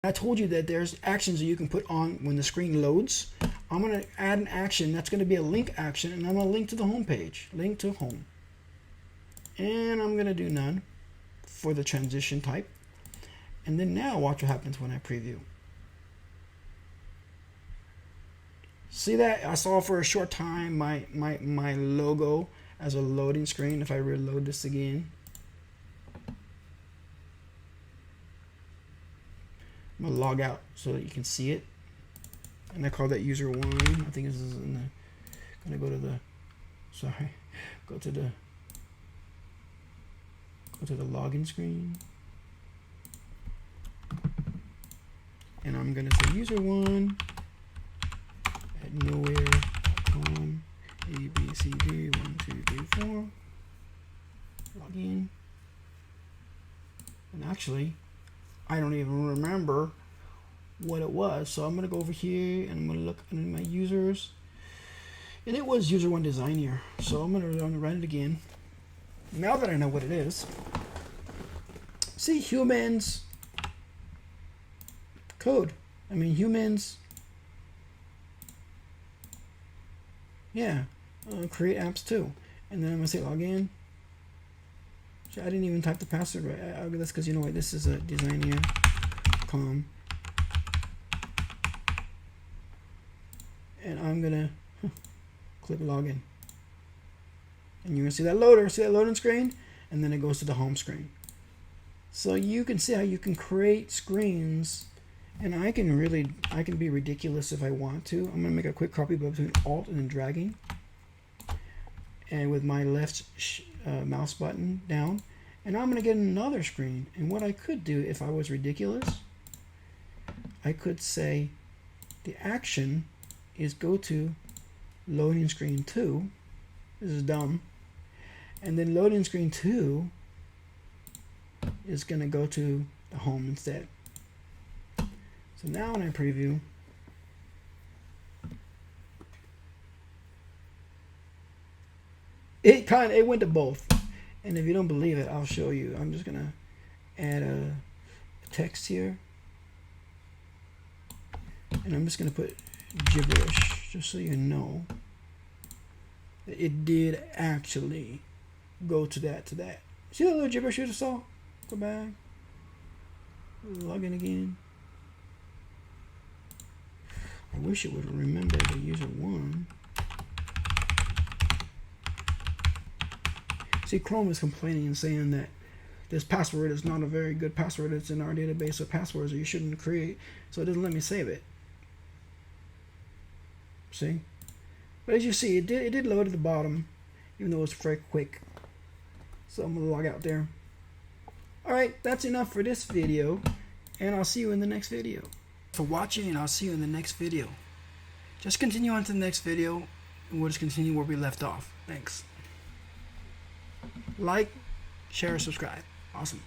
I told you that there's actions that you can put on when the screen loads. I'm going to add an action that's going to be a link action, and I'm going to link to the home page. Link to home. And I'm going to do none for the transition type. And then now watch what happens when I preview. See that? I saw for a short time my logo as a loading screen. If I reload this again, I'm going to log out so that you can see it. And I call that user 1. I think this is in the, going to go to the, sorry, go to the login screen. And I'm going to say user 1 at nowhere.com, ABCD 1, 2, 3, 4. Log in. And actually, I don't even remember what it was. So I'm going to go over here and I'm going to look under my users. And it was user 1 design here. So I'm going to run it again. Now that I know what it is. See, humans code. I mean, humans. Yeah. Create apps too. And then I'm going to say login. So I didn't even type the password right. That's because, you know what, this is a designer.com. And I'm going to click login. And you're going to see that loader. See that loading screen? And then it goes to the home screen. So you can see how you can create screens. And I can be ridiculous if I want to. I'm going to make a quick copy between Alt and then dragging. And with my left mouse button down. And I'm going to get another screen. And what I could do if I was ridiculous, I could say the action is go to loading screen 2. This is dumb. And then loading screen 2 is going to go to the home instead. So now when I preview, it went to both. And if you don't believe it, I'll show you. I'm just gonna add a text here, and I'm just gonna put gibberish just so you know that it did actually go to that. See that little gibberish you just saw? Go back, log in again. I wish it would remember the user 1. See, Chrome is complaining and saying that this password is not a very good password. It's in our database of passwords that you shouldn't create, so it doesn't let me save it. See? But as you see, it did load at the bottom, even though it's very quick. So I'm going to log out there. Alright, that's enough for this video, and I'll see you in the next video. For watching, and I'll see you in the next video. Just continue on to the next video, and we'll just continue where we left off. Thanks. Like, share, subscribe. Awesome.